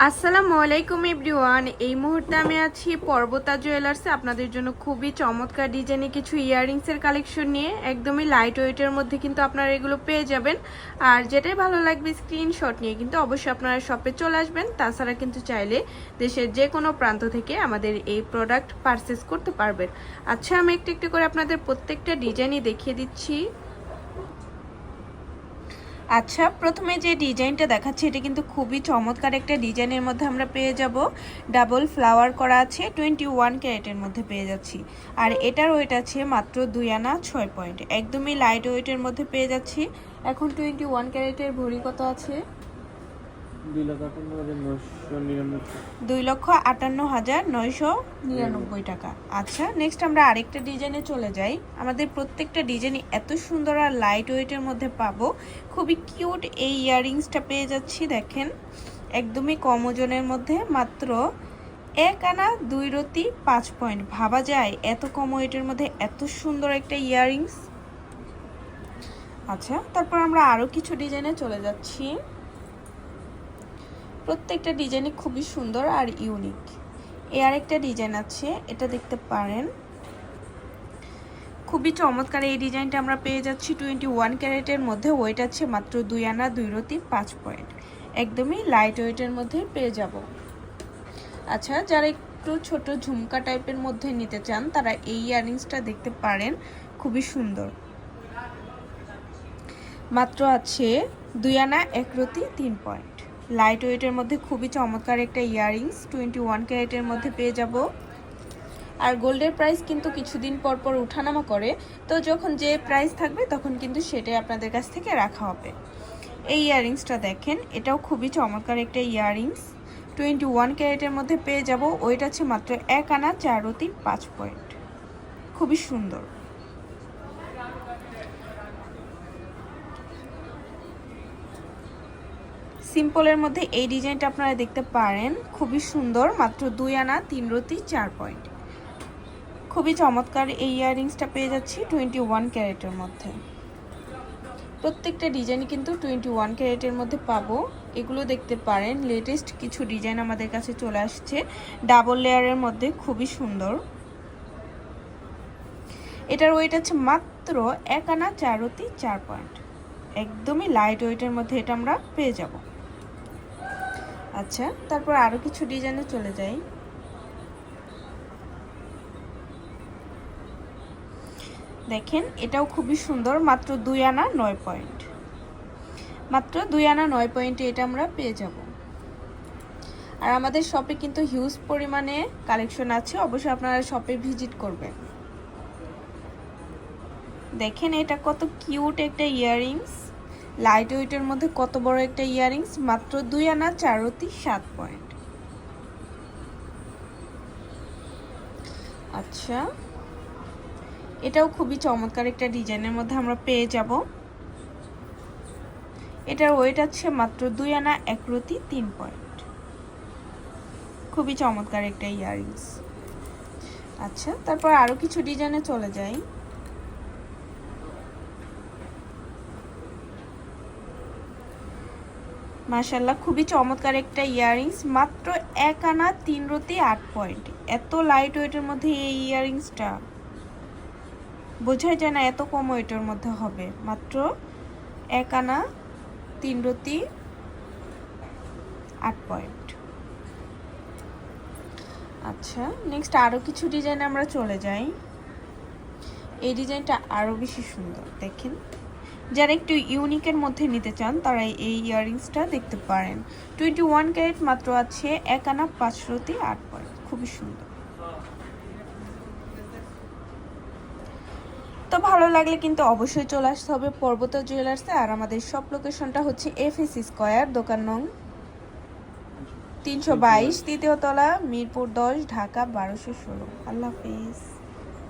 আসসালামু আলাইকুম এভরিওয়ান। এই মুহূর্তে আমি আছি পর্বতা জুয়েলার্সে আপনাদের জন্য খুবই চমৎকার ডিজাইনে কিছু ইয়াররিংসের কালেকশন নিয়ে। একদমই লাইট ওয়েটের মধ্যে কিন্তু আপনারা এগুলো পেয়ে যাবেন। আর যেটাই ভালো লাগবে স্ক্রিনশট নিয়ে কিন্তু অবশ্যই আপনারা শপে চলে আসবেন। তাছাড়া কিন্তু চাইলে দেশের যে কোনো প্রান্ত থেকে আমাদের এই প্রোডাক্ট পারচেস করতে পারবেন। আচ্ছা, আমি একটু একটু করে আপনাদের প্রত্যেকটা ডিজাইনই দেখিয়ে দিচ্ছি। আচ্ছা, প্রথমে যে ডিজাইনটা দেখাচ্ছি এটা কিন্তু খুবই চমৎকার একটা ডিজাইনের মধ্যে আমরা পেয়ে যাব। ডাবল ফ্লাওয়ার করা আছে, 21 ক্যারেটের মধ্যে পেয়ে যাচ্ছি। আর এটার ওয়েট আছে মাত্র 2 আনা 6 পয়েন্ট, একদমই লাইট ওয়েটের মধ্যে পেয়ে যাচ্ছি। এখন 21 ক্যারেটের ভরি কত আছে? 2,58,999 টাকা। আচ্ছা, নেক্সট আমরা আরেকটা ডিজাইনে চলে যাই। আমাদের প্রত্যেকটা ডিজাইনই এত সুন্দর আর লাইট ওয়েটের মধ্যে পাবো। খুবই কিউট এই ইয়াররিংসটা পেয়ে যাচ্ছি। দেখেন, একদমই কম ওজনের মধ্যে মাত্র 1 আনা 2 রতি 5 পয়েন্ট। ভাবা যায় এত কম ওয়েটের মধ্যে এত সুন্দর একটা ইয়াররিংস। আচ্ছা, তারপর আমরা আরও কিছু ডিজাইনে চলে যাচ্ছি। প্রত্যেকটা ডিজাইনই খুবই সুন্দর আর ইউনিক। আরেকটা ডিজাইন আছে, এটা দেখতে পারেন। খুবই চমৎকার এই ডিজাইনটা আমরা পেয়ে যাচ্ছি 21 ক্যারেটের মধ্যে। ওয়েট আছে মাত্র 2 আনা 2 রতি 5 পয়েন্ট, একদমই লাইট ওয়েটের মধ্যে পেয়ে যাব। আচ্ছা, যারা একটু ছোট ঝুমকা টাইপের মধ্যে নিতে চান তারা এই ইয়াররিংসটা দেখতে পারেন, খুবই সুন্দর। মাত্র আছে 2 আনা 1 রতি 3 পয়েন্ট, লাইট ওয়েটের মধ্যে খুবই চমৎকার একটা ইয়াররিংস 21 ক্যারেটের মধ্যে পেয়ে যাব। আর গোল্ডের প্রাইস কিন্তু কিছুদিন পর পর উঠানামা করে, তো যখন যে প্রাইস থাকবে তখন কিন্তু সেটাই আপনাদের কাছ থেকে রাখা হবে। এই ইয়াররিংসটা দেখেন, এটাও খুবই চমৎকার একটা ইয়াররিংস 21 ক্যারেটের মধ্যে পেয়ে যাব। ওয়েট আছে মাত্র 1 আনা 4 রতি 5 পয়েন্ট, খুবই সুন্দর। সিম্পলের মধ্যে এই ডিজাইনটা আপনারা দেখতে পারেন, খুবই সুন্দর, মাত্র 2 আনা 3 রতি 4 পয়েন্ট, খুবই চমৎকার এই ইয়াররিংসটা পেয়ে যাচ্ছি 21 ক্যারেটের মধ্যে। প্রত্যেকটা ডিজাইনই কিন্তু 21 ক্যারেটের মধ্যে পাবো। এগুলো দেখতে পারেন, লেটেস্ট কিছু ডিজাইন আমাদের কাছে চলে আসছে ডাবল লেয়ারের মধ্যে, খুবই সুন্দর। এটার ওয়েট আছে মাত্র 1 আনা 4 রতি 4 পয়েন্ট, একদমই লাইট ওয়েটের মধ্যে এটা আমরা পেয়ে যাব। আচ্ছা, তারপর আরও কিছু ডিজাইনে চলে যাই। দেখেন, এটাও খুবই সুন্দর, মাত্র 2 আনা 9 পয়েন্ট, মাত্র 2 আনা 9 পয়েন্টে এটা আমরা পেয়ে যাব। আর আমাদের শপে কিন্তু হিউজ পরিমাণে কালেকশন আছে, অবশ্যই আপনারা শপে ভিজিট করবেন। দেখেন, এটা কত কিউট একটা ইয়াররিংস, লাইট ওয়েটের মধ্যে কত বড় একটা ইয়াররিংস, মাত্র 2 আনা 4 রতি 7 পয়েন্ট। আচ্ছা, এটাও খুবই চমৎকার একটা ডিজাইনের মধ্যে আমরা পেয়ে যাব। এটার ওয়েট আছে মাত্র 2 আনা 1 রতি 3 পয়েন্ট, খুবই চমৎকার একটা ইয়াররিংস। আচ্ছা, তারপর আরও কিছু ডিজাইনে চলে যাই। মাশাআল্লাহ, খুবই চমৎকার একটা ইয়াররিংস, মাত্র 1 আনা 3 রতি 8 পয়েন্ট। এত লাইট ওয়েটের মধ্যে এই ইয়াররিংসটা বোঝাই যায় না এত কম ওয়েটের মধ্যে হবে। মাত্র 1 আনা 3 রতি 8 পয়েন্ট। আচ্ছা, নেক্সট আরও কিছু ডিজাইন আমরা চলে যাই। এই ডিজাইনটা আরও বেশি সুন্দর। দেখেন, যারা একটু ইউনিকের মধ্যে নিতে চান তারা এই ইয়াররিংসটা দেখতে পারেন। 21 ক্যারেট, মাত্র আছে 1 আনা 5 রতি 8 পয়েন্ট, খুবই সুন্দর। তো ভালো লাগলে কিন্তু অবশ্যই চলে আসতে হবে পর্বতা জুয়েলার্সে। আর আমাদের শপ লোকেশনটা হচ্ছে FS স্কয়ার, দোকান নং 322, তৃতীয় তলা, মিরপুর 10, ঢাকা 1216। আল্লাহ হাফেজ।